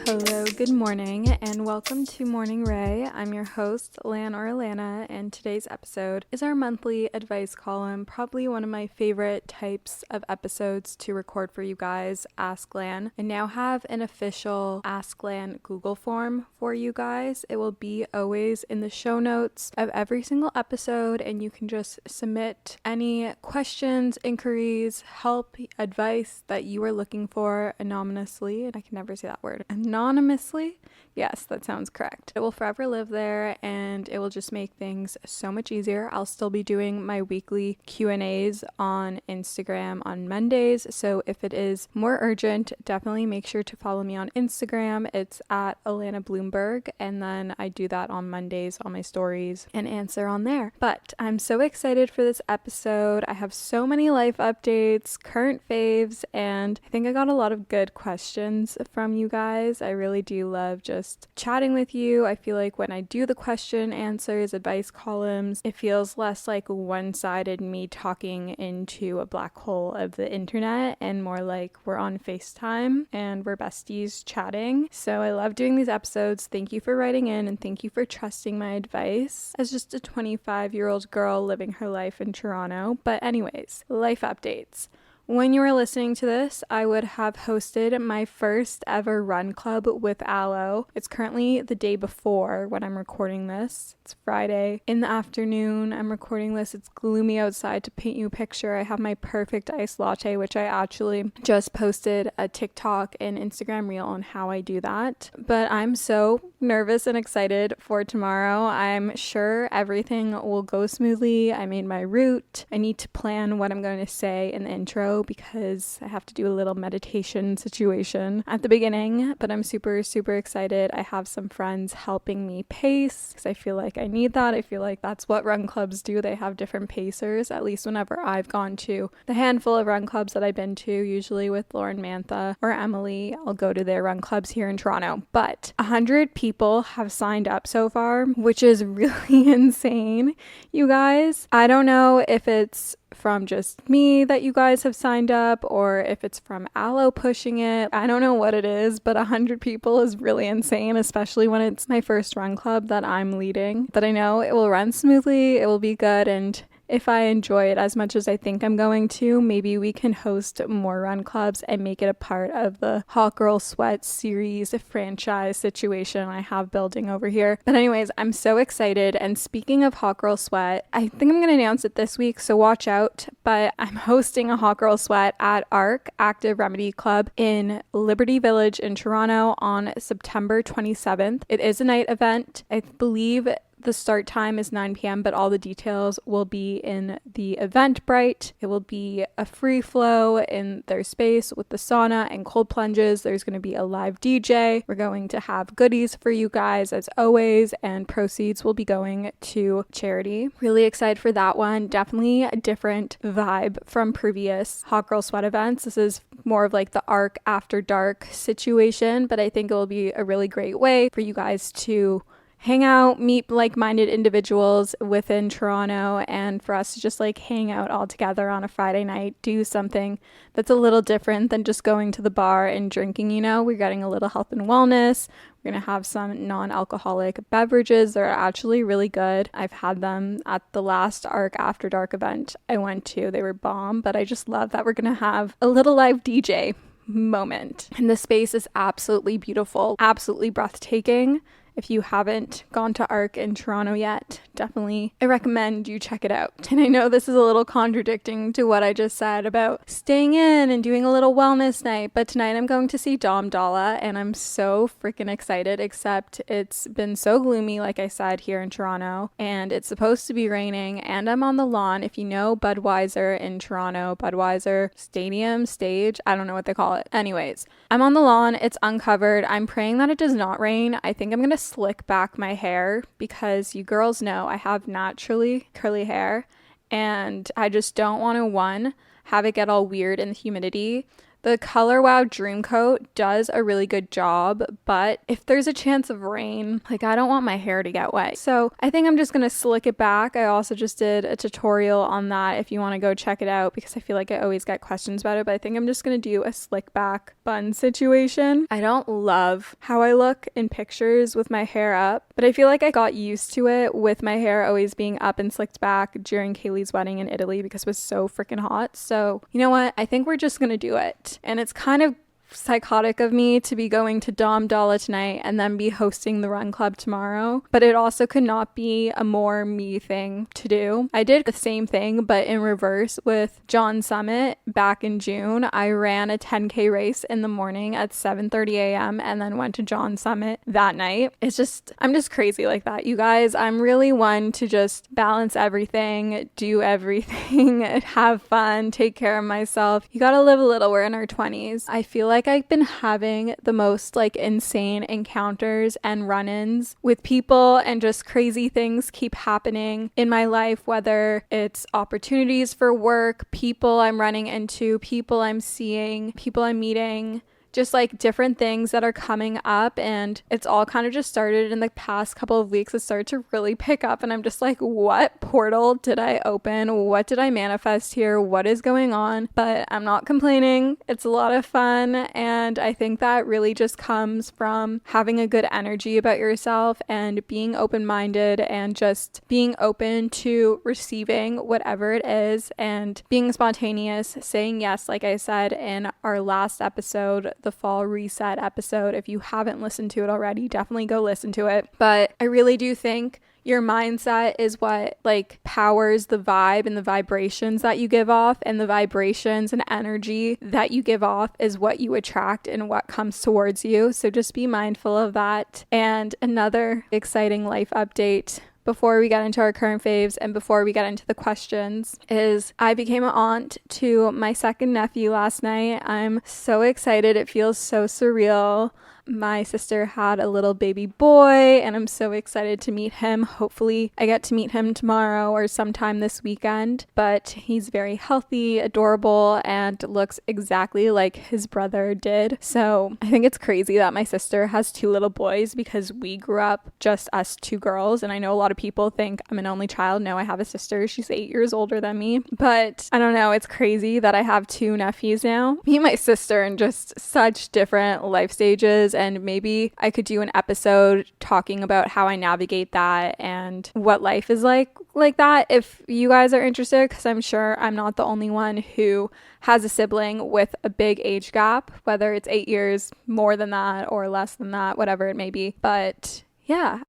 Hello, good morning, and welcome to Morning Ray. I'm your host, LAN or Alana, and today's episode is our monthly advice column, probably one of my favorite types of episodes to record for you guys, Ask LAN. I now have an official Ask LAN Google form for you guys. It will be always in the show notes of every single episode, and you can just submit any questions, inquiries, help, advice that you are looking for anonymously, and I can never say that word. Anonymously? Yes, that sounds correct. It will forever live there and it will just make things so much easier. I'll still be doing my weekly Q&As on Instagram on Mondays, so if it is more urgent, definitely make sure to follow me on Instagram. It's at Alana Bloomberg, and then I do that on Mondays on my stories and answer on there. But I'm so excited for this episode. I have so many life updates, current faves, and I think I got a lot of good questions from you guys. I really do love just chatting with you. I feel like when I do the question answers, advice columns, it feels less like one-sided me talking into a black hole of the internet and more like we're on FaceTime and we're besties chatting. So I love doing these episodes. Thank you for writing in and thank you for trusting my advice as just a 25-year-old girl living her life in Toronto. But anyways, life updates. When you are listening to this, I would have hosted my first ever run club with Aloe. It's currently the day before when I'm recording this. It's Friday in the afternoon. I'm recording this. It's gloomy outside. To paint you a picture, I have my perfect iced latte, which I actually just posted a TikTok and Instagram reel on how I do that. But I'm so nervous and excited for tomorrow. I'm sure everything will go smoothly. I made my route. I need to plan what I'm going to say in the intro, because I have to do a little meditation situation at the beginning, but I'm super excited. I have some friends helping me pace because I feel like I need that. I feel like that's what run clubs do. They have different pacers, at least whenever I've gone to the handful of run clubs that I've been to, usually with Lauren Mantha or Emily. I'll go to their run clubs here in Toronto, but 100 people have signed up so far, which is really insane, you guys. I don't know if it's from just me that you guys have signed up or if it's from Aloe pushing it. I don't know what it is, but 100 people is really insane, especially when it's my first run club that I'm leading. But I know it will run smoothly, it will be good, and if I enjoy it as much as I think I'm going to, maybe we can host more run clubs and make it a part of the Hot Girl Sweat series franchise situation I have building over here. But anyways, I'm so excited. And speaking of Hot Girl Sweat, I think I'm going to announce it this week, so watch out. But I'm hosting a Hot Girl Sweat at ARC, Active Remedy Club, in Liberty Village in Toronto on September 27th. It is a night event. I believe the start time is 9 p.m., but all the details will be in the Eventbrite. It will be a free flow in their space with the sauna and cold plunges. There's going to be a live DJ. We're going to have goodies for you guys as always, and proceeds will be going to charity. Really excited for that one. Definitely a different vibe from previous Hot Girl Sweat events. This is more of like the ARC After Dark situation, but I think it will be a really great way for you guys to hang out, meet like-minded individuals within Toronto, and for us to just like hang out all together on a Friday night, do something that's a little different than just going to the bar and drinking. You know, we're getting a little health and wellness. We're going to have some non-alcoholic beverages that are actually really good. I've had them at the last ARC After Dark event I went to. They were bomb, but I just love that we're going to have a little live DJ moment. And the space is absolutely beautiful, absolutely breathtaking. If you haven't gone to ARC in Toronto yet, definitely I recommend you check it out. And I know this is a little contradicting to what I just said about staying in and doing a little wellness night, but tonight I'm going to see Dom Dalla and I'm so freaking excited, except it's been so gloomy, like I said, here in Toronto, and it's supposed to be raining, and I'm on the lawn. If you know Budweiser in Toronto, Budweiser Stadium, stage, I don't know what they call it. Anyways, I'm on the lawn, it's uncovered. I'm praying that it does not rain. I think I'm going to slick back my hair because you girls know I have naturally curly hair and I just don't want to, one, have it get all weird in the humidity, The Color Wow Dream Coat does a really good job, but if there's a chance of rain, like I don't want my hair to get wet. So I think I'm just going to slick it back. I also just did a tutorial on that if you want to go check it out, because I feel like I always get questions about it, but I think I'm just going to do a slick back bun situation. I don't love how I look in pictures with my hair up, but I feel like I got used to it with my hair always being up and slicked back during Kaylee's wedding in Italy because it was so freaking hot. So you know what? I think we're just going to do it. And it's kind of psychotic of me to be going to Dom Dalla tonight and then be hosting the run club tomorrow, but it also could not be a more me thing to do. I did the same thing but in reverse with John Summit back in June. I ran a 10k race in the morning at 7:30 a.m. and then went to John Summit that night. I'm just crazy like that, you guys. I'm really one to just balance everything, do everything, have fun, take care of myself. You gotta live a little. We're in our 20s. I feel like I've been having the most like insane encounters and run-ins with people, and just crazy things keep happening in my life, whether it's opportunities for work, people I'm running into, people I'm seeing, people I'm meeting, just like different things that are coming up. And it's all kind of just started in the past couple of weeks. It started to really pick up, and I'm just like, what portal did I open? What did I manifest here? What is going on? But I'm not complaining. It's a lot of fun, and I think that really just comes from having a good energy about yourself and being open-minded and just being open to receiving whatever it is and being spontaneous, saying yes, like I said in our last episode, the fall reset episode. If you haven't listened to it already, definitely go listen to it. But I really do think your mindset is what like powers the vibe and the vibrations that you give off, and the vibrations and energy that you give off is what you attract and what comes towards you. So just be mindful of that. And another exciting life update before we get into our current faves and before we get into the questions is I became an aunt to my second nephew last night. I'm so excited. It feels so surreal. My sister had a little baby boy, and I'm so excited to meet him. Hopefully I get to meet him tomorrow or sometime this weekend, but he's very healthy, adorable, and looks exactly like his brother did. So I think it's crazy that my sister has two little boys because we grew up just us two girls. And I know a lot of people think I'm an only child. No, I have a sister. She's 8 years older than me, but I don't know. It's crazy that I have two nephews now. Me and my sister in just such different life stages. And maybe I could do an episode talking about how I navigate that and what life is like that if you guys are interested, because I'm sure I'm not the only one who has a sibling with a big age gap, whether it's 8 years, more than that, or less than that, whatever it may be. But yeah.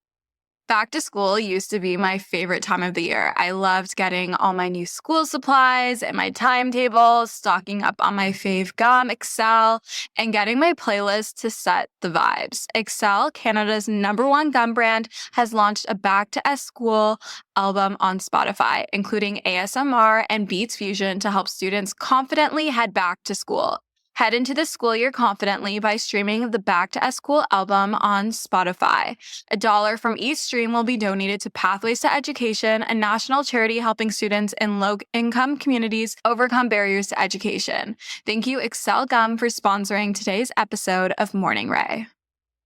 Back to school used to be my favorite time of the year. I loved getting all my new school supplies and my timetables, stocking up on my fave gum, Excel, and getting my playlist to set the vibes. Excel, Canada's #1 gum brand, has launched a Back to School album on Spotify, including ASMR and Beats Fusion to help students confidently head back to school. Head into the school year confidently by streaming the Back to School album on Spotify. $1 from each stream will be donated to Pathways to Education, a national charity helping students in low-income communities overcome barriers to education. Thank you, Excel Gum, for sponsoring today's episode of Morning Ray.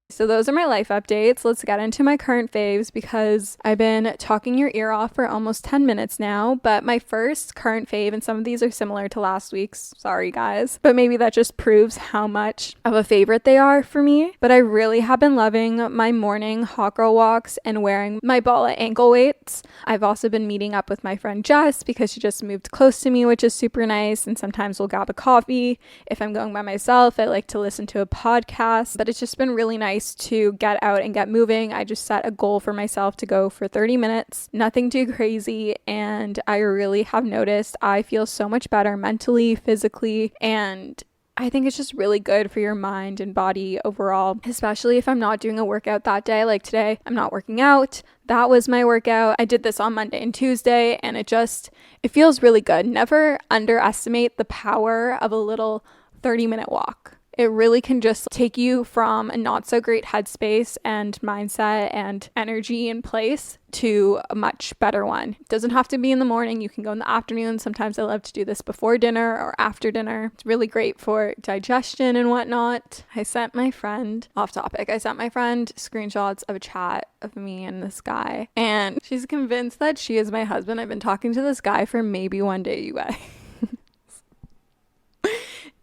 So those are my life updates. Let's get into my current faves because I've been talking your ear off for almost 10 minutes now. But my first current fave, and some of these are similar to last week's, sorry guys, but maybe that just proves how much of a favorite they are for me. But I really have been loving my morning hot girl walks and wearing my Bala ankle weights. I've also been meeting up with my friend Jess because she just moved close to me, which is super nice. And sometimes we'll grab a coffee. If I'm going by myself, I like to listen to a podcast, but it's just been really nice to get out and get moving. I just set a goal for myself to go for 30 minutes, nothing too crazy, and I really have noticed I feel so much better mentally, physically, and I think it's just really good for your mind and body overall, especially if I'm not doing a workout that day. Like today, I'm not working out. That was my workout. I did this on Monday and Tuesday, and it feels really good. Never underestimate the power of a little 30-minute walk. It really can just take you from a not so great headspace and mindset and energy in place to a much better one. It doesn't have to be in the morning. You can go in the afternoon. Sometimes I love to do this before dinner or after dinner. It's really great for digestion and whatnot. I sent my friend screenshots of a chat of me and this guy, and she's convinced that she is my husband. I've been talking to this guy for maybe one day, you guys.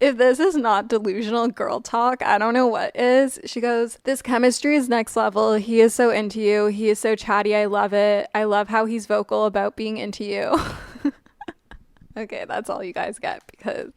If this is not delusional girl talk, I don't know what is. She goes, this chemistry is next level. He is so into you. He is so chatty. I love it. I love how he's vocal about being into you. Okay, that's all you guys get because,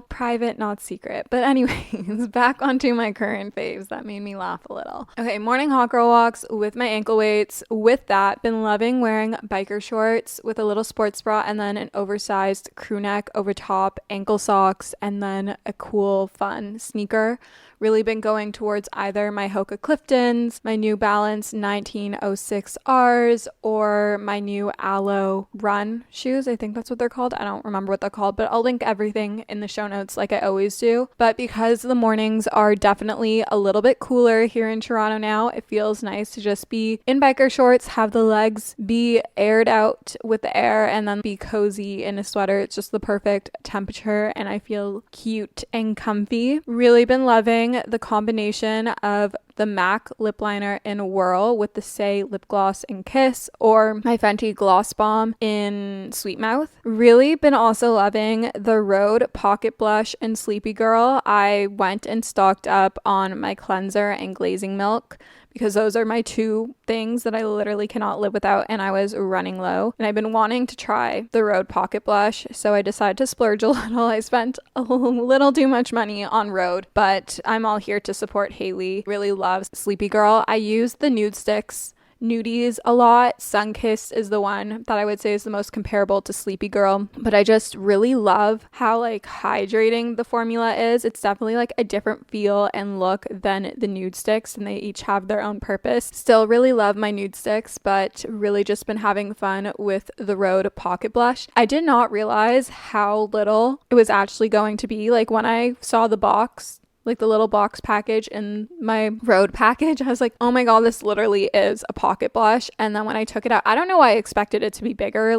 private, not secret. But anyways, back onto my current faves that made me laugh a little. Okay, morning hot girl walks with my ankle weights. With that, been loving wearing biker shorts with a little sports bra and then an oversized crew neck over top, ankle socks, and then a cool, fun sneaker. Really been going towards either my Hoka Cliftons, my New Balance 1906 Rs, or my new Aloe Run shoes. I think that's what they're called. I don't remember what they're called, but I'll link everything in the show notes like I always do. But because the mornings are definitely a little bit cooler here in Toronto now, it feels nice to just be in biker shorts, have the legs be aired out with the air, and then be cozy in a sweater. It's just the perfect temperature, and I feel cute and comfy. Really been loving the combination of the MAC lip liner in Whirl with the Say lip gloss in Kiss, or my Fenty Gloss Bomb in Sweet Mouth. Really been also loving the Rhode Pocket Blush in Sleepy Girl. I went and stocked up on my cleanser and glazing milk because those are my two things that I literally cannot live without, and I was running low. And I've been wanting to try the Rhode Pocket Blush, so I decided to splurge a little. I spent a little too much money on Rhode, but I'm all here to support Haley. Really loves Sleepy Girl. I use the nude sticks nudies a lot. Sunkissed is the one that I would say is the most comparable to Sleepy Girl, but I just really love how hydrating the formula is. It's definitely a different feel and look than the nude sticks, and they each have their own purpose. Still really love my nude sticks, but really just been having fun with the Rhode Pocket Blush. I did not realize how little it was actually going to be. When I saw the box, the little box package in my Rhode package, I was like, oh my god, this literally is a pocket blush. And then when I took it out, I don't know why I expected it to be bigger.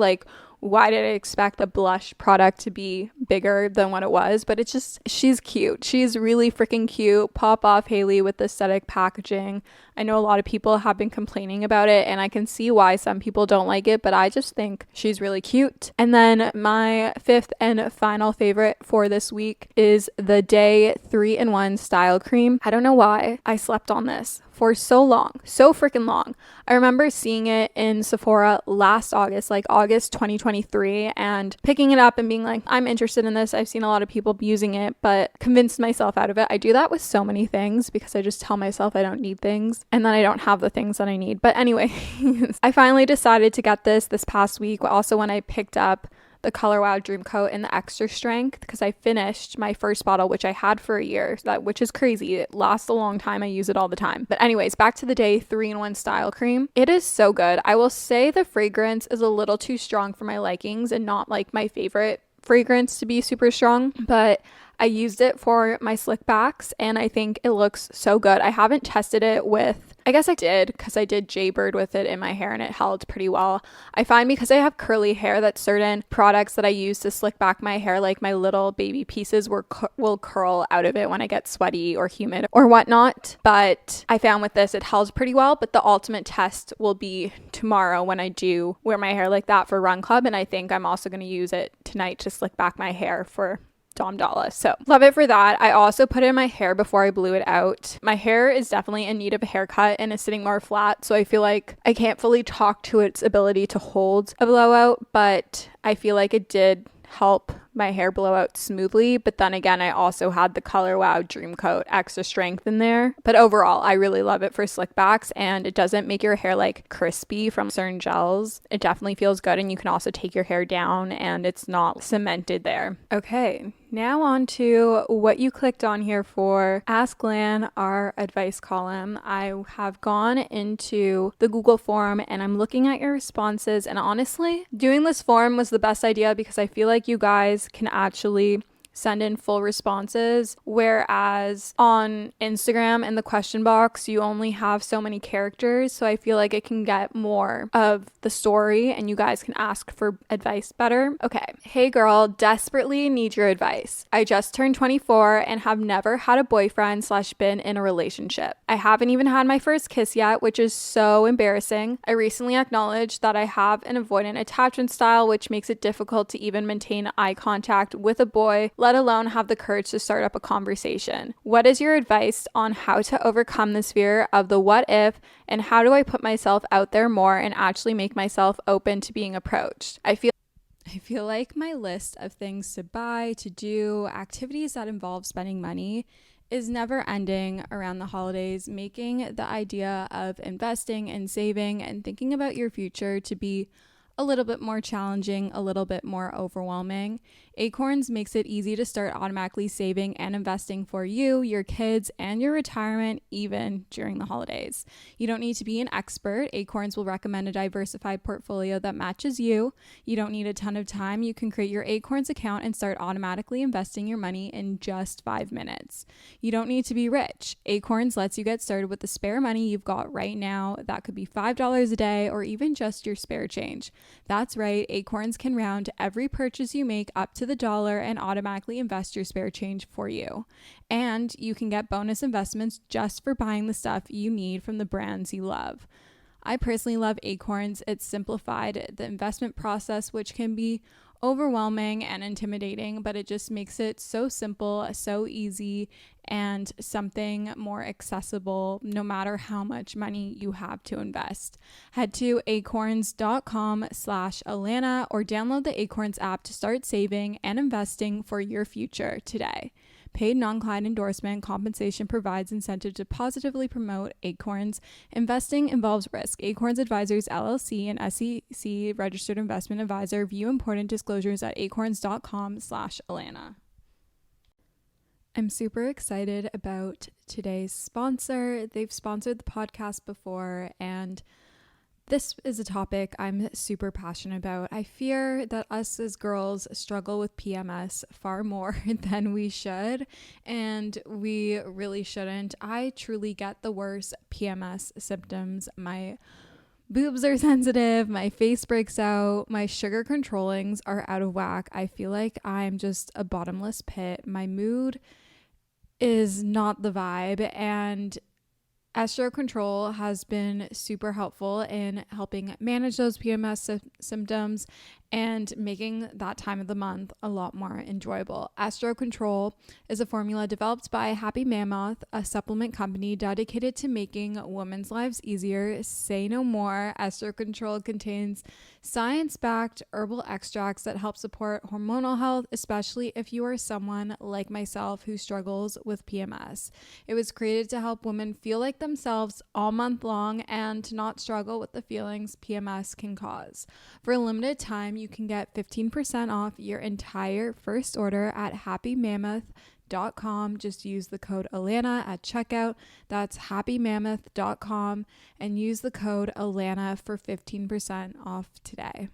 Why did I expect a blush product to be bigger than what it was? But it's just, she's cute. She's really freaking cute. Pop off Haley with the aesthetic packaging. I know a lot of people have been complaining about it, and I can see why some people don't like it, but I just think she's really cute. And then my fifth and final favorite for this week is the Day 3-in-1 Style Cream. I don't know why I slept on this for so long, so freaking long. I remember seeing it in Sephora last August, August 2023, and picking it up and being like, I'm interested in this. I've seen a lot of people using it, but convinced myself out of it. I do that with so many things because I just tell myself I don't need things, and then I don't have the things that I need. But anyway, I finally decided to get this past week. Also, when I picked up the Color Wow Dream Coat in the extra strength, because I finished my first bottle, which I had for a year, which is crazy. It lasts a long time. I use it all the time. But anyways, back to the Day 3-in-1 Style Cream. It is so good. I will say the fragrance is a little too strong for my likings and not my favorite fragrance to be super strong, but I used it for my slick backs and I think it looks so good. I haven't tested it with, I guess I did because I did Jaybird with it in my hair and it held pretty well. I find because I have curly hair that certain products that I use to slick back my hair, my little baby pieces will curl out of it when I get sweaty or humid or whatnot. But I found with this, it held pretty well, but the ultimate test will be tomorrow when I do wear my hair like that for Run Club. And I think I'm also going to use it tonight to slick back my hair for Dom Dalla. So love it for that. I also put it in my hair before I blew it out. My hair is definitely in need of a haircut and is sitting more flat, so I feel like I can't fully talk to its ability to hold a blowout, but I feel like it did help my hair blow out smoothly. But then again, I also had the Color Wow Dream Coat extra strength in there. But overall, I really love it for slick backs, and it doesn't make your hair crispy from certain gels. It definitely feels good, and you can also take your hair down and it's not cemented there. Okay, now on to what you clicked on here for Ask LAN, our advice column. I have gone into the Google form and I'm looking at your responses, and honestly, doing this form was the best idea because I feel like you guys can actually send in full responses, whereas on Instagram in the question box, you only have so many characters. So I feel like it can get more of the story and you guys can ask for advice better. Okay. Hey girl, desperately need your advice. I just turned 24 and have never had a boyfriend / been in a relationship. I haven't even had my first kiss yet, which is so embarrassing. I recently acknowledged that I have an avoidant attachment style, which makes it difficult to even maintain eye contact with a boy, let alone have the courage to start up a conversation. What is your advice on how to overcome this fear of the what if, and how do I put myself out there more and actually make myself open to being approached? I feel like my list of things to buy, to do, activities that involve spending money is never ending around the holidays, making the idea of investing and saving and thinking about your future to be a little bit more challenging, a little bit more overwhelming. Acorns makes it easy to start automatically saving and investing for you, your kids, and your retirement, even during the holidays. You don't need to be an expert. Acorns will recommend a diversified portfolio that matches you. You don't need a ton of time. You can create your Acorns account and start automatically investing your money in just 5 minutes. You don't need to be rich. Acorns lets you get started with the spare money you've got right now. That could be $5 a day or even just your spare change. That's right, Acorns can round every purchase you make up to the dollar and automatically invest your spare change for you. And you can get bonus investments just for buying the stuff you need from the brands you love. I personally love Acorns. It's simplified the investment process, which can be overwhelming and intimidating, but it just makes it so simple, so easy, and something more accessible no matter how much money you have to invest. Head to acorns.com/Alana or download the Acorns app to start saving and investing for your future today. Paid non-client endorsement compensation provides incentive to positively promote Acorns. Investing involves risk. Acorns Advisors LLC, an SEC registered investment advisor. View important disclosures at acorns.com/Alana. I'm super excited about today's sponsor. They've sponsored the podcast before, and this is a topic I'm super passionate about. I fear that us as girls struggle with PMS far more than we should, and we really shouldn't. I truly get the worst PMS symptoms. My boobs are sensitive, my face breaks out, my sugar controllings are out of whack. I feel like I'm just a bottomless pit. My mood is not the vibe, and Estro Control has been super helpful in helping manage those PMS symptoms and making that time of the month a lot more enjoyable. Estro Control is a formula developed by Happy Mammoth, a supplement company dedicated to making women's lives easier. Say no more. Estro Control contains science-backed herbal extracts that help support hormonal health, especially if you are someone like myself who struggles with PMS. It was created to help women feel like themselves all month long and to not struggle with the feelings PMS can cause. For a limited time, you can get 15% off your entire first order at happymammoth.com. Just use the code Alana at checkout. That's happymammoth.com and use the code Alana for 15% off today.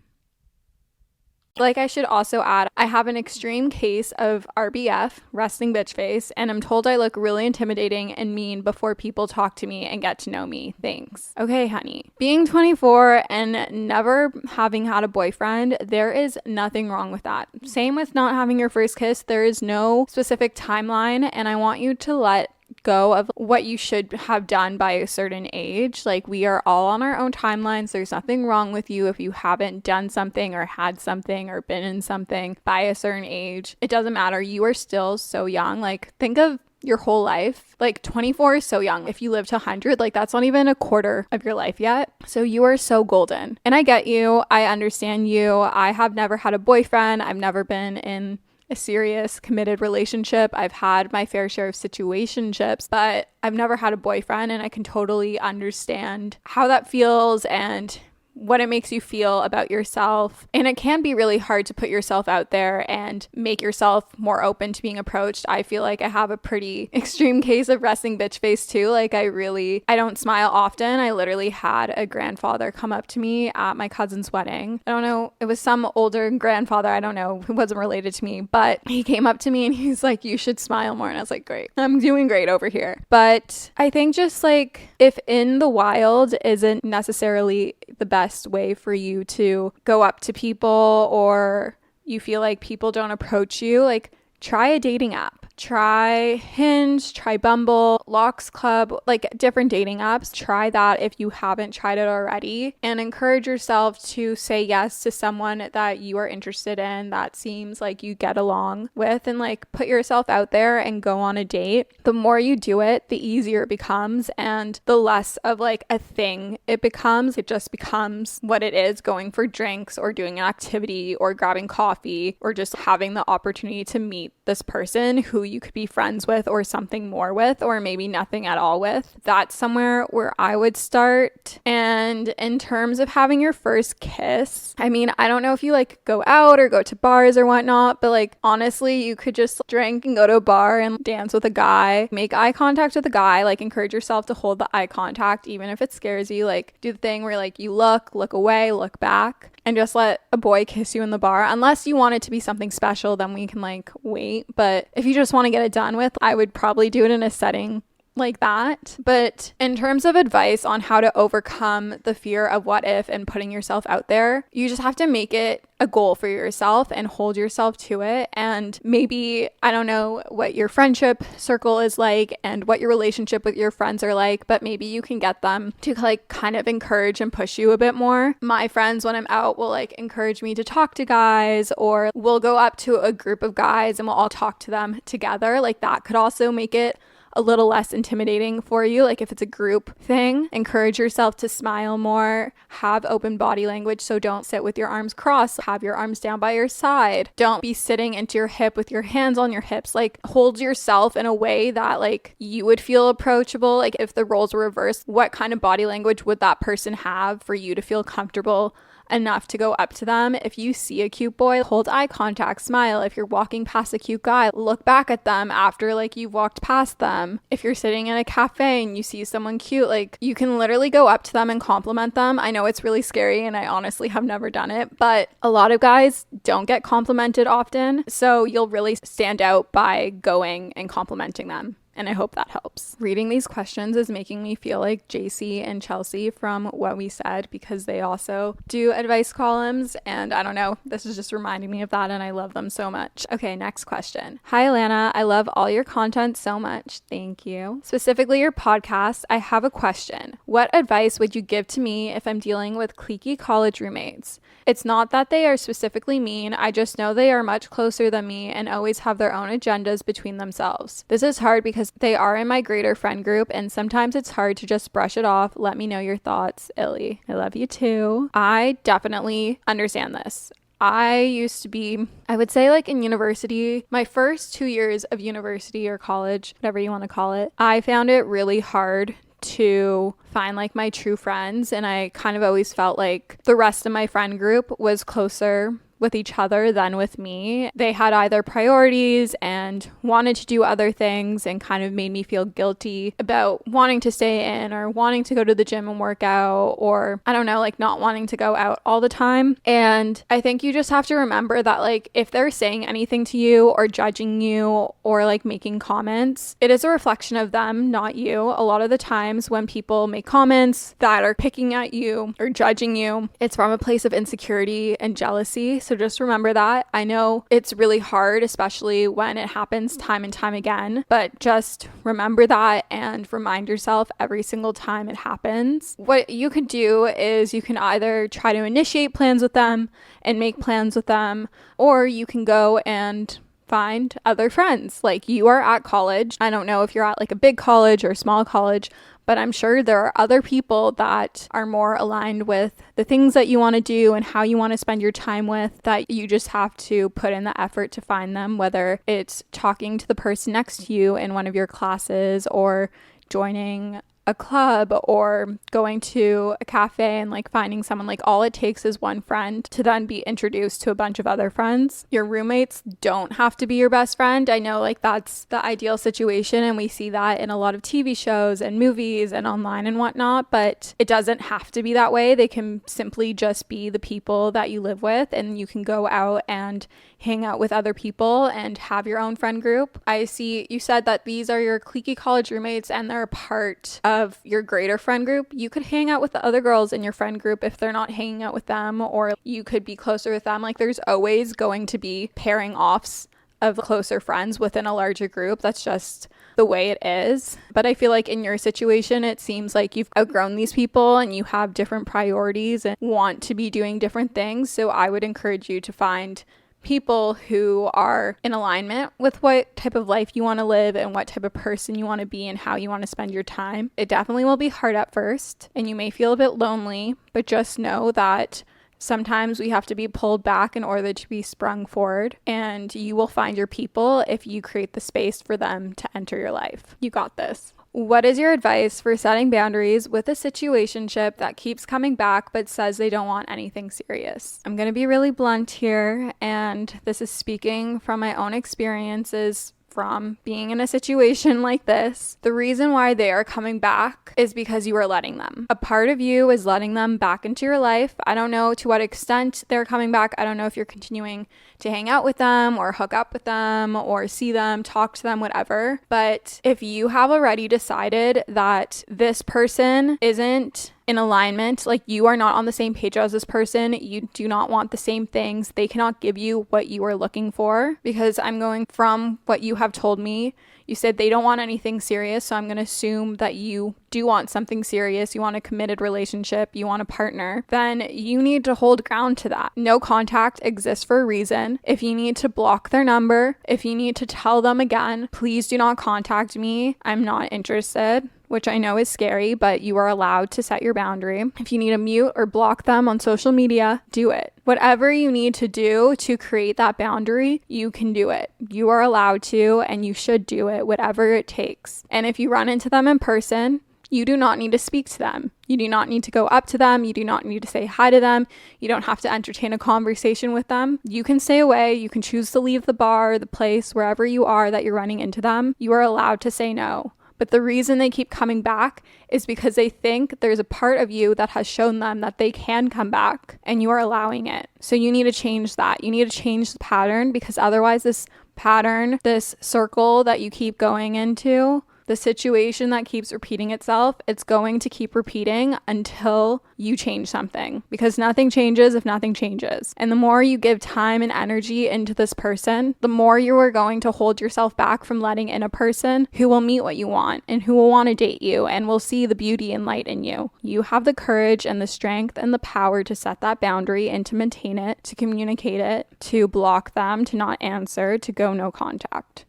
Like, I should also add, I have an extreme case of RBF, resting bitch face, and I'm told I look really intimidating and mean before people talk to me and get to know me. Thanks. Okay, honey. Being 24 and never having had a boyfriend, there is nothing wrong with that. Same with not having your first kiss. There is no specific timeline, and I want you to let go of what you should have done by a certain age. Like, we are all on our own timelines. There's nothing wrong with you if you haven't done something or had something or been in something by a certain age. It doesn't matter. You are still so young. Like, think of your whole life. Like, 24 is so young. If you live to 100, like, that's not even a quarter of your life yet. So you are so golden. And I get you. I understand you. I have never had a boyfriend. I've never been in a serious committed relationship. I've had my fair share of situationships, but I've never had a boyfriend, and I can totally understand how that feels and what it makes you feel about yourself. And it can be really hard to put yourself out there and make yourself more open to being approached. I feel like I have a pretty extreme case of resting bitch face too. Like I don't smile often. I literally had a grandfather come up to me at my cousin's wedding. I don't know, it was some older grandfather, I don't know, who wasn't related to me, but he came up to me and he's like, you should smile more. And I was like, great, I'm doing great over here. But I think just like if in the wild isn't necessarily the best way for you to go up to people, or you feel like people don't approach you, like try a dating app. Try Hinge, try Bumble, Locks Club, like different dating apps. Try that if you haven't tried it already, and encourage yourself to say yes to someone that you are interested in, that seems like you get along with, and like put yourself out there and go on a date. The more you do it, the easier it becomes, and the less of like a thing it becomes. It just becomes what it is, going for drinks or doing an activity or grabbing coffee or just having the opportunity to meet this person who you could be friends with or something more with, or maybe nothing at all with. That's somewhere where I would start. And in terms of having your first kiss, I mean, I don't know if you like go out or go to bars or whatnot, but like honestly, you could just drink and go to a bar and dance with a guy, make eye contact with a guy, like encourage yourself to hold the eye contact, even if it scares you. Like do the thing where like you look away, look back, and just let a boy kiss you in the bar. Unless you want it to be something special, then we can like wait. But if you just want to get it done with, I would probably do it in a setting like that. But in terms of advice on how to overcome the fear of what if and putting yourself out there, you just have to make it a goal for yourself and hold yourself to it. And maybe, I don't know what your friendship circle is like and what your relationship with your friends are like, but maybe you can get them to like kind of encourage and push you a bit more. My friends, when I'm out, will like encourage me to talk to guys, or we'll go up to a group of guys and we'll all talk to them together. Like that could also make it a little less intimidating for you. Like if it's a group thing, encourage yourself to smile more, have open body language. So don't sit with your arms crossed, have your arms down by your side. Don't be sitting into your hip with your hands on your hips. Like hold yourself in a way that like you would feel approachable. Like if the roles were reversed, what kind of body language would that person have for you to feel comfortable enough to go up to them? If you see a cute boy, hold eye contact, smile. If you're walking past a cute guy, look back at them after like you've walked past them. If you're sitting in a cafe and you see someone cute, like you can literally go up to them and compliment them. I know it's really scary and I honestly have never done it, but a lot of guys don't get complimented often, so you'll really stand out by going and complimenting them. And I hope that helps. Reading these questions is making me feel like JC and Chelsea from What We Said, because they also do advice columns. And I don't know, this is just reminding me of that and I love them so much. Okay, next question. Hi, Alana. I love all your content so much. Thank you. Specifically your podcast. I have a question. What advice would you give to me if I'm dealing with cliquey college roommates? It's not that they are specifically mean. I just know they are much closer than me and always have their own agendas between themselves. This is hard because they are in my greater friend group and sometimes it's hard to just brush it off. Let me know your thoughts, Illy. I love you too. I definitely understand this. I used to be, I would say like in university, my first 2 years of university or college, whatever you want to call it, I found it really hard to find like my true friends, and I kind of always felt like the rest of my friend group was closer with each other than with me. They had either priorities and wanted to do other things and kind of made me feel guilty about wanting to stay in or wanting to go to the gym and work out, or I don't know, like not wanting to go out all the time. And I think you just have to remember that like if they're saying anything to you or judging you or like making comments, it is a reflection of them, not you. A lot of the times when people make comments that are picking at you or judging you, it's from a place of insecurity and jealousy. So just remember that. I know it's really hard, especially when it happens time and time again, but just remember that and remind yourself every single time it happens. What you can do is you can either try to initiate plans with them and make plans with them, or you can go and find other friends. Like you are at college. I don't know if you're at like a big college or a small college, but I'm sure there are other people that are more aligned with the things that you want to do and how you want to spend your time with, that you just have to put in the effort to find them, whether it's talking to the person next to you in one of your classes or joining a club or going to a cafe and like finding someone, like all it takes is one friend to then be introduced to a bunch of other friends. Your roommates don't have to be your best friend. I know like that's the ideal situation and we see that in a lot of TV shows and movies and online and whatnot, but it doesn't have to be that way. They can simply just be the people that you live with, and you can go out and hang out with other people and have your own friend group. I see you said that these are your cliquey college roommates and they're part of your greater friend group. You could hang out with the other girls in your friend group if they're not hanging out with them, or you could be closer with them. Like there's always going to be pairing offs of closer friends within a larger group. That's just the way it is. But I feel like in your situation, it seems like you've outgrown these people and you have different priorities and want to be doing different things. So I would encourage you to find people who are in alignment with what type of life you want to live and what type of person you want to be and how you want to spend your time. It definitely will be hard at first and you may feel a bit lonely, but just know that sometimes we have to be pulled back in order to be sprung forward, and you will find your people if you create the space for them to enter your life. You got this. What is your advice for setting boundaries with a situationship that keeps coming back but says they don't want anything serious? I'm going to be really blunt here, and this is speaking from my own experiences from being in a situation like this. The reason why they are coming back is because you are letting them. A part of you is letting them back into your life. I don't know to what extent they're coming back. I don't know if you're continuing to hang out with them or hook up with them or see them, talk to them, whatever. But if you have already decided that this person isn't in alignment, like you are not on the same page as this person, you do not want the same things, they cannot give you what you are looking for, because I'm going from what you have told me. You said they don't want anything serious, so I'm going to assume that you do want something serious. You want a committed relationship. You want a partner. Then you need to hold ground to that. No contact exists for a reason. If you need to block their number, if you need to tell them again, please do not contact me, I'm not interested, which I know is scary, but you are allowed to set your boundary. If you need to mute or block them on social media, do it. Whatever you need to do to create that boundary, you can do it. You are allowed to, and you should do it, whatever it takes. And if you run into them in person, you do not need to speak to them. You do not need to go up to them. You do not need to say hi to them. You don't have to entertain a conversation with them. You can stay away. You can choose to leave the bar, the place, wherever you are that you're running into them. You are allowed to say no. But the reason they keep coming back is because they think there's a part of you that has shown them that they can come back, and you are allowing it. So you need to change that. You need to change the pattern, because otherwise this pattern, this circle that you keep going into, the situation that keeps repeating itself, it's going to keep repeating until you change something, because nothing changes if nothing changes. And the more you give time and energy into this person, the more you are going to hold yourself back from letting in a person who will meet what you want and who will want to date you and will see the beauty and light in you. You have the courage and the strength and the power to set that boundary and to maintain it, to communicate it, to block them, to not answer, to go no contact.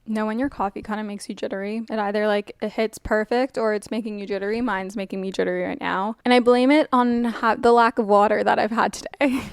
Know when your coffee kind of makes you jittery? It either like it hits perfect or it's making you jittery. Mine's making me jittery right now. And I blame it on the lack of water that I've had today.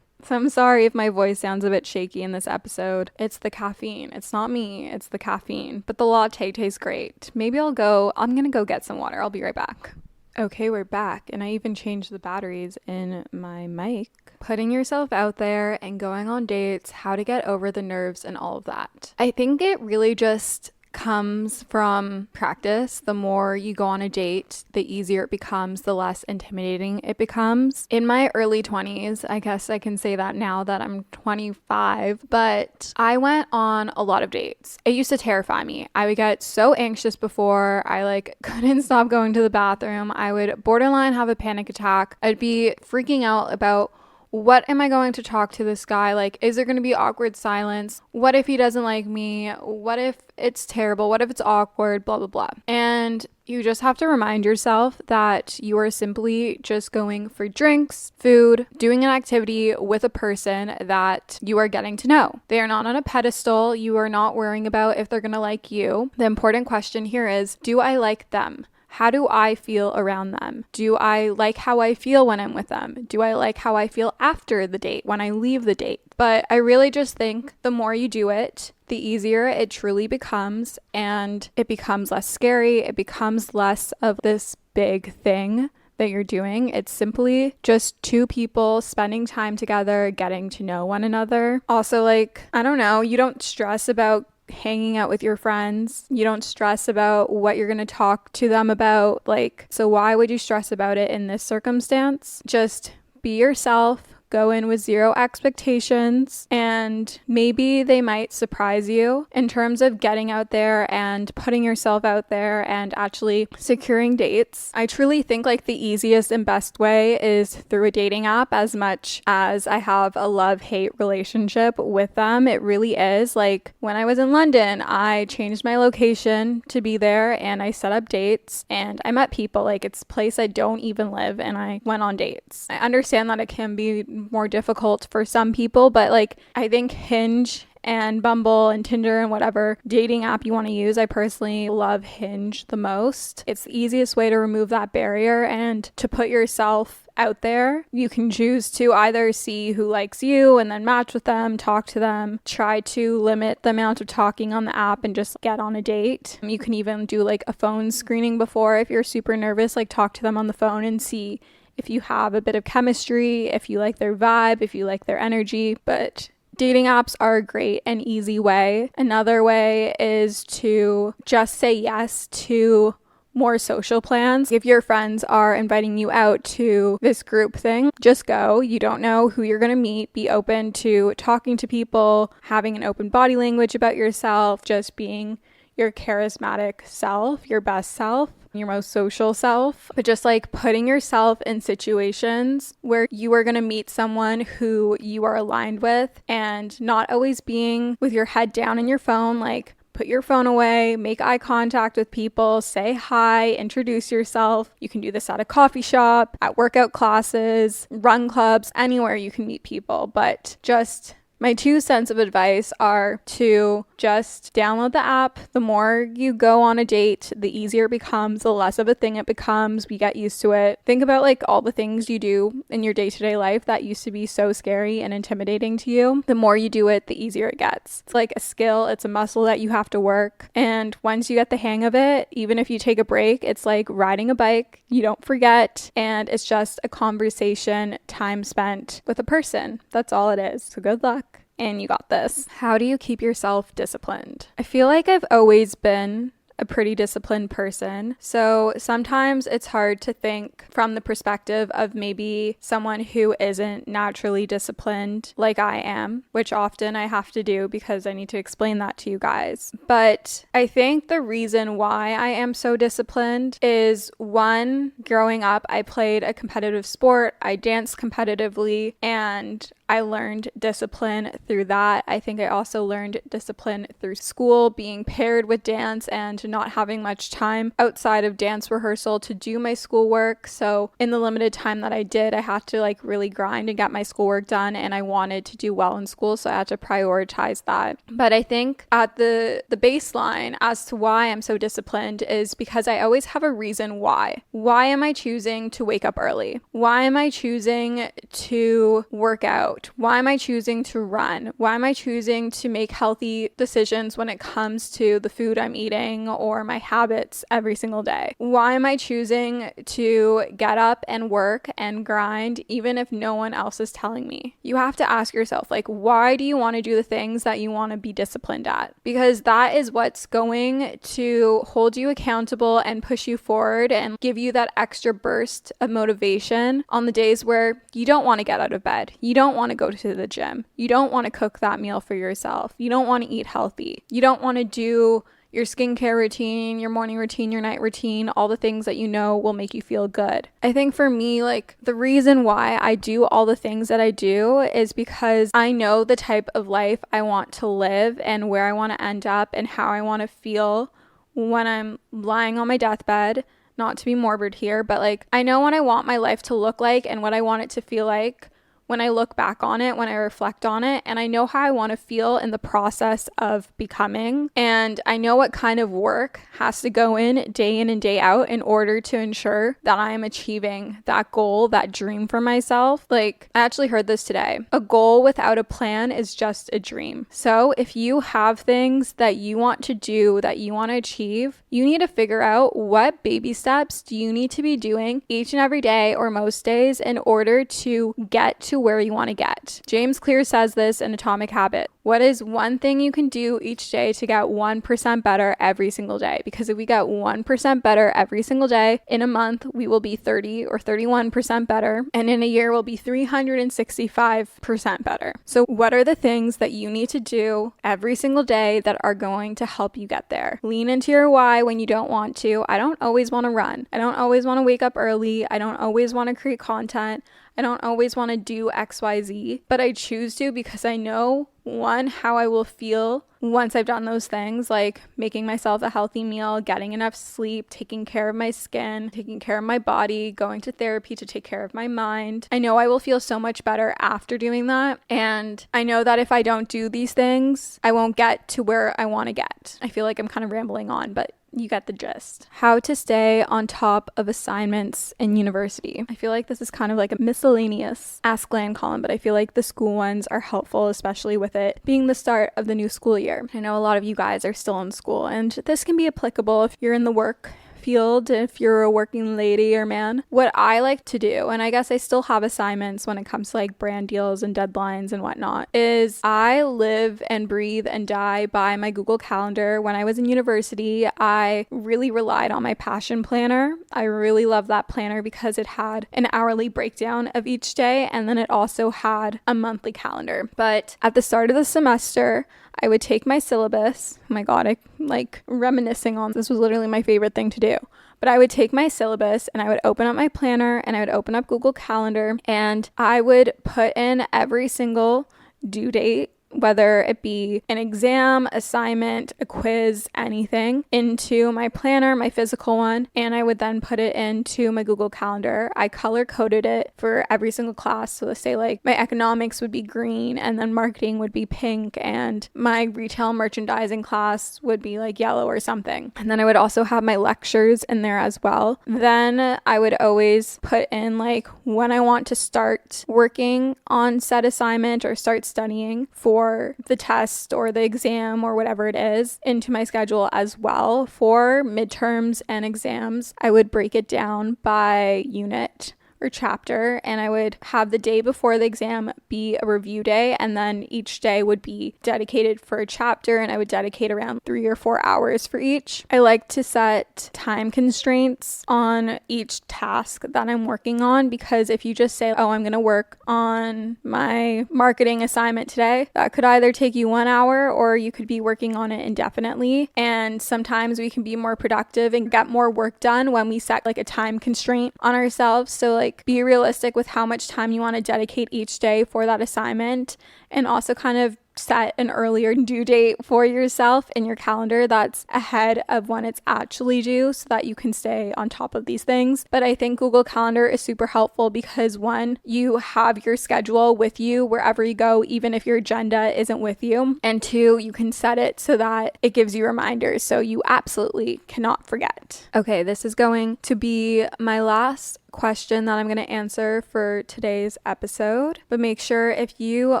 So I'm sorry if my voice sounds a bit shaky in this episode. It's the caffeine. It's not me. It's the caffeine. But the latte tastes great. Maybe I'm going to go get some water. I'll be right back. Okay, we're back. And I even changed the batteries in my mic. Putting yourself out there and going on dates, how to get over the nerves and all of that. I think it really just comes from practice. The more you go on a date, the easier it becomes, the less intimidating it becomes. In my early 20s, I guess I can say that now that I'm 25, but I went on a lot of dates. It used to terrify me. I would get so anxious before. I couldn't stop going to the bathroom. I would borderline have a panic attack. I'd be freaking out about, what am I going to talk to this guy? Is there going to be awkward silence? What if he doesn't like me? What if it's terrible? What if it's awkward? Blah, blah, blah. And you just have to remind yourself that you are simply just going for drinks, food, doing an activity with a person that you are getting to know. They are not on a pedestal. You are not worrying about if they're going to like you. The important question here is, do I like them? how do I feel around them? Do I like how I feel when I'm with them? Do I like how I feel after the date, when I leave the date? But I really just think the more you do it, the easier it truly becomes, and it becomes less scary. It becomes less of this big thing that you're doing. It's simply just two people spending time together, getting to know one another. Also, like, I don't know, you don't stress about hanging out with your friends. You don't stress about what you're going to talk to them about. Like, so why would you stress about it in this circumstance? Just be yourself. Go in with zero expectations, and maybe they might surprise you in terms of getting out there and putting yourself out there and actually securing dates. I truly think like the easiest and best way is through a dating app. As much as I have a love-hate relationship with them, it really is. Like when I was in London, I changed my location to be there and I set up dates and I met people. Like it's a place I don't even live and I went on dates. I understand that it can be more difficult for some people, but like I think Hinge and Bumble and Tinder and whatever dating app you want to use, I personally love Hinge the most. It's the easiest way to remove that barrier and to put yourself out there. You can choose to either see who likes you and then match with them, talk to them, try to limit the amount of talking on the app and just get on a date. You can even do like a phone screening before if you're super nervous, like talk to them on the phone and see if you have a bit of chemistry, if you like their vibe, if you like their energy. But dating apps are a great and easy way. Another way is to just say yes to more social plans. If your friends are inviting you out to this group thing, just go. You don't know who you're going to meet. Be open to talking to people, having an open body language about yourself, just being your charismatic self, your best self, your most social self, but just like putting yourself in situations where you are going to meet someone who you are aligned with and not always being with your head down in your phone. Like put your phone away, make eye contact with people, say hi, introduce yourself. You can do this at a coffee shop, at workout classes, run clubs, anywhere you can meet people, but just my 2 cents of advice are to just download the app. The more you go on a date, the easier it becomes, the less of a thing it becomes. We get used to it. Think about like all the things you do in your day-to-day life that used to be so scary and intimidating to you. The more you do it, the easier it gets. It's like a skill. It's a muscle that you have to work. And once you get the hang of it, even if you take a break, it's like riding a bike. You don't forget. And it's just a conversation, time spent with a person. That's all it is. So good luck. And you got this. How do you keep yourself disciplined? I feel like I've always been a pretty disciplined person. So sometimes it's hard to think from the perspective of maybe someone who isn't naturally disciplined like I am, which often I have to do because I need to explain that to you guys. But I think the reason why I am so disciplined is one, growing up, I played a competitive sport. I danced competitively and I learned discipline through that. I think I also learned discipline through school, being paired with dance and not having much time outside of dance rehearsal to do my schoolwork. So in the limited time that I did, I had to like really grind and get my schoolwork done, and I wanted to do well in school, so I had to prioritize that. But I think at the baseline as to why I'm so disciplined is because I always have a reason why. Why am I choosing to wake up early? Why am I choosing to work out? Why am I choosing to run? Why am I choosing to make healthy decisions when it comes to the food I'm eating or my habits every single day? Why am I choosing to get up and work and grind even if no one else is telling me? You have to ask yourself, like, why do you want to do the things that you want to be disciplined at? Because that is what's going to hold you accountable and push you forward and give you that extra burst of motivation on the days where you don't want to get out of bed. You don't want to go to the gym. You don't want to cook that meal for yourself. You don't want to eat healthy. You don't want to do your skincare routine, your morning routine, your night routine, all the things that you know will make you feel good. I think for me, like the reason why I do all the things that I do is because I know the type of life I want to live and where I want to end up and how I want to feel when I'm lying on my deathbed. Not to be morbid here, but like I know what I want my life to look like and what I want it to feel like when I look back on it, when I reflect on it, and I know how I want to feel in the process of becoming. And I know what kind of work has to go in and day out in order to ensure that I am achieving that goal, that dream for myself. Like, I actually heard this today. A goal without a plan is just a dream. So if you have things that you want to do, that you want to achieve, you need to figure out what baby steps do you need to be doing each and every day or most days in order to get to where you want to get. James Clear says this in Atomic Habits. What is one thing you can do each day to get 1% better every single day? Because if we get 1% better every single day, in a month, we will be 30 or 31% better. And in a year, we'll be 365% better. So what are the things that you need to do every single day that are going to help you get there? Lean into your why when you don't want to. I don't always want to run. I don't always want to wake up early. I don't always want to create content. I don't always want to do XYZ, but I choose to because I know, one, how I will feel once I've done those things, like making myself a healthy meal, getting enough sleep, taking care of my skin, taking care of my body, going to therapy to take care of my mind. I know I will feel so much better after doing that. And I know that if I don't do these things, I won't get to where I want to get. I feel like I'm kind of rambling on, but you get the gist. How to stay on top of assignments in university. I feel like this is kind of like a miscellaneous Ask LAN column, but I feel like the school ones are helpful, especially with it being the start of the new school year. I know a lot of you guys are still in school, and this can be applicable if you're in the work field, if you're a working lady or man. What I like to do, and I guess I still have assignments when it comes to like brand deals and deadlines and whatnot, is I live and breathe and die by my Google Calendar. When I was in university, I really relied on my passion planner. I really love that planner because it had an hourly breakdown of each day, and then it also had a monthly calendar. But at the start of the semester, I would take my syllabus. Oh my God, I like reminiscing on this was literally my favorite thing to do. But I would take my syllabus and I would open up my planner and I would open up Google Calendar and I would put in every single due date, whether it be an exam, assignment, a quiz, anything, into my planner, my physical one, and I would then put it into my Google Calendar. I color coded it for every single class. So let's say like my economics would be green and then marketing would be pink and my retail merchandising class would be like yellow or something. And then I would also have my lectures in there as well. Then I would always put in like when I want to start working on said assignment or start studying for the test or the exam or whatever it is into my schedule as well. For midterms and exams, I would break it down by unit or chapter, and I would have the day before the exam be a review day, and then each day would be dedicated for a chapter, and I would dedicate around 3 or 4 hours for each. I like to set time constraints on each task that I'm working on, because if you just say, oh, I'm going to work on my marketing assignment today, that could either take you 1 hour or you could be working on it indefinitely. And sometimes we can be more productive and get more work done when we set like a time constraint on ourselves. So like be realistic with how much time you want to dedicate each day for that assignment, and also kind of set an earlier due date for yourself in your calendar that's ahead of when it's actually due so that you can stay on top of these things. But I think Google Calendar is super helpful because one, you have your schedule with you wherever you go, even if your agenda isn't with you. And two, you can set it so that it gives you reminders so you absolutely cannot forget. Okay, this is going to be my last question that I'm going to answer for today's episode. But make sure if you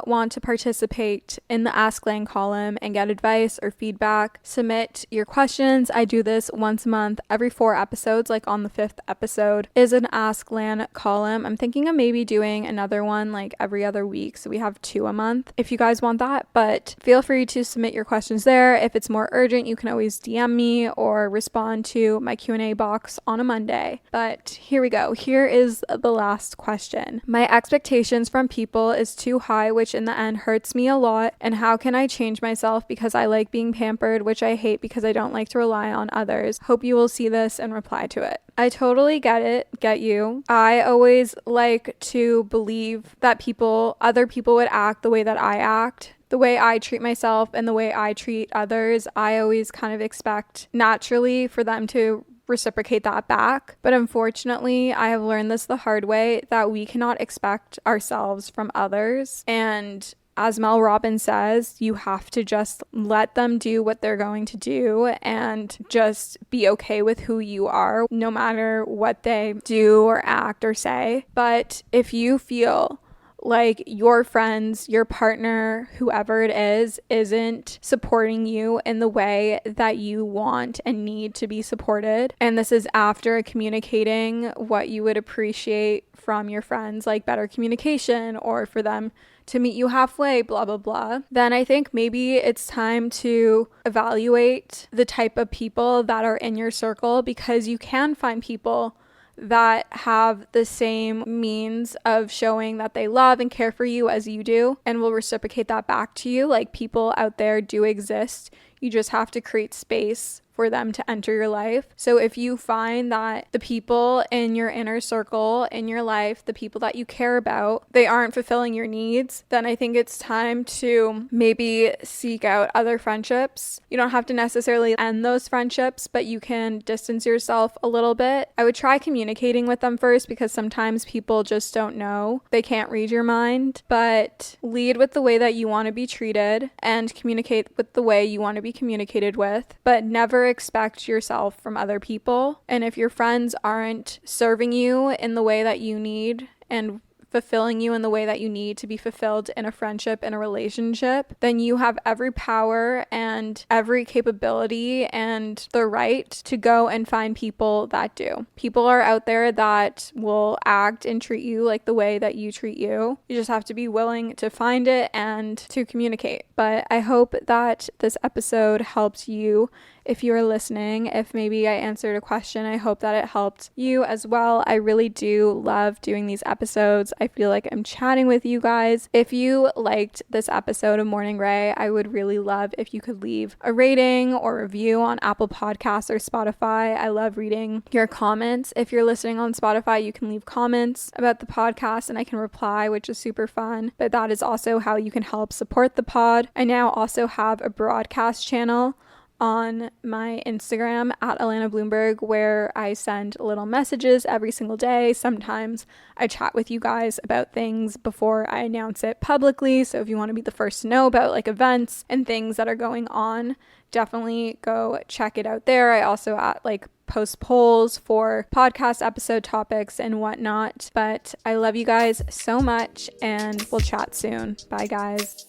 want to participate in the Ask LAN column and get advice or feedback, submit your questions. I do this once a month, every 4 episodes, like on the 5th episode is an Ask LAN column. I'm thinking of maybe doing another one like every other week, so we have 2 a month if you guys want that. But feel free to submit your questions there. If it's more urgent, you can always DM me or respond to my Q&A box on a Monday. But here we go. Here is the last question. My expectations from people is too high, which in the end hurts me a lot. And how can I change myself because I like being pampered, which I hate because I don't like to rely on others. Hope you will see this and reply to it. I totally get you. I always like to believe that other people would act the way that I act. The way I treat myself and the way I treat others, I always kind of expect naturally for them to reciprocate that back. But unfortunately, I have learned this the hard way, that we cannot expect ourselves from others. And as Mel Robbins says, you have to just let them do what they're going to do and just be okay with who you are, no matter what they do or act or say. But if you feel like your friends, your partner, whoever it is, isn't supporting you in the way that you want and need to be supported, and this is after communicating what you would appreciate from your friends, like better communication or for them to meet you halfway, blah, blah, blah, then I think maybe it's time to evaluate the type of people that are in your circle, because you can find people that have the same means of showing that they love and care for you as you do and will reciprocate that back to you. Like, people out there do exist. You just have to create space for them to enter your life. So if you find that the people in your inner circle, in your life, the people that you care about, they aren't fulfilling your needs, then I think it's time to maybe seek out other friendships. You don't have to necessarily end those friendships, but you can distance yourself a little bit. I would try communicating with them first, because sometimes people just don't know. They can't read your mind, but lead with the way that you want to be treated and communicate with the way you want to be communicated with, but never expect yourself from other people. And if your friends aren't serving you in the way that you need and fulfilling you in the way that you need to be fulfilled in a friendship, in a relationship, then you have every power and every capability and the right to go and find people that do. People are out there that will act and treat you like the way that you treat you. You just have to be willing to find it and to communicate. But I hope that this episode helped you. If you are listening, if maybe I answered a question, I hope that it helped you as well. I really do love doing these episodes. I feel like I'm chatting with you guys. If you liked this episode of Morning Ray, I would really love if you could leave a rating or review on Apple Podcasts or Spotify. I love reading your comments. If you're listening on Spotify, you can leave comments about the podcast and I can reply, which is super fun. But that is also how you can help support the pod. I now also have a broadcast channel on my Instagram at Alana Bloomberg, where I send little messages every single day. Sometimes I chat with you guys about things before I announce it publicly. So if you want to be the first to know about like events and things that are going on, definitely go check it out there. I also post polls for podcast episode topics and whatnot. But I love you guys so much and we'll chat soon. Bye, guys.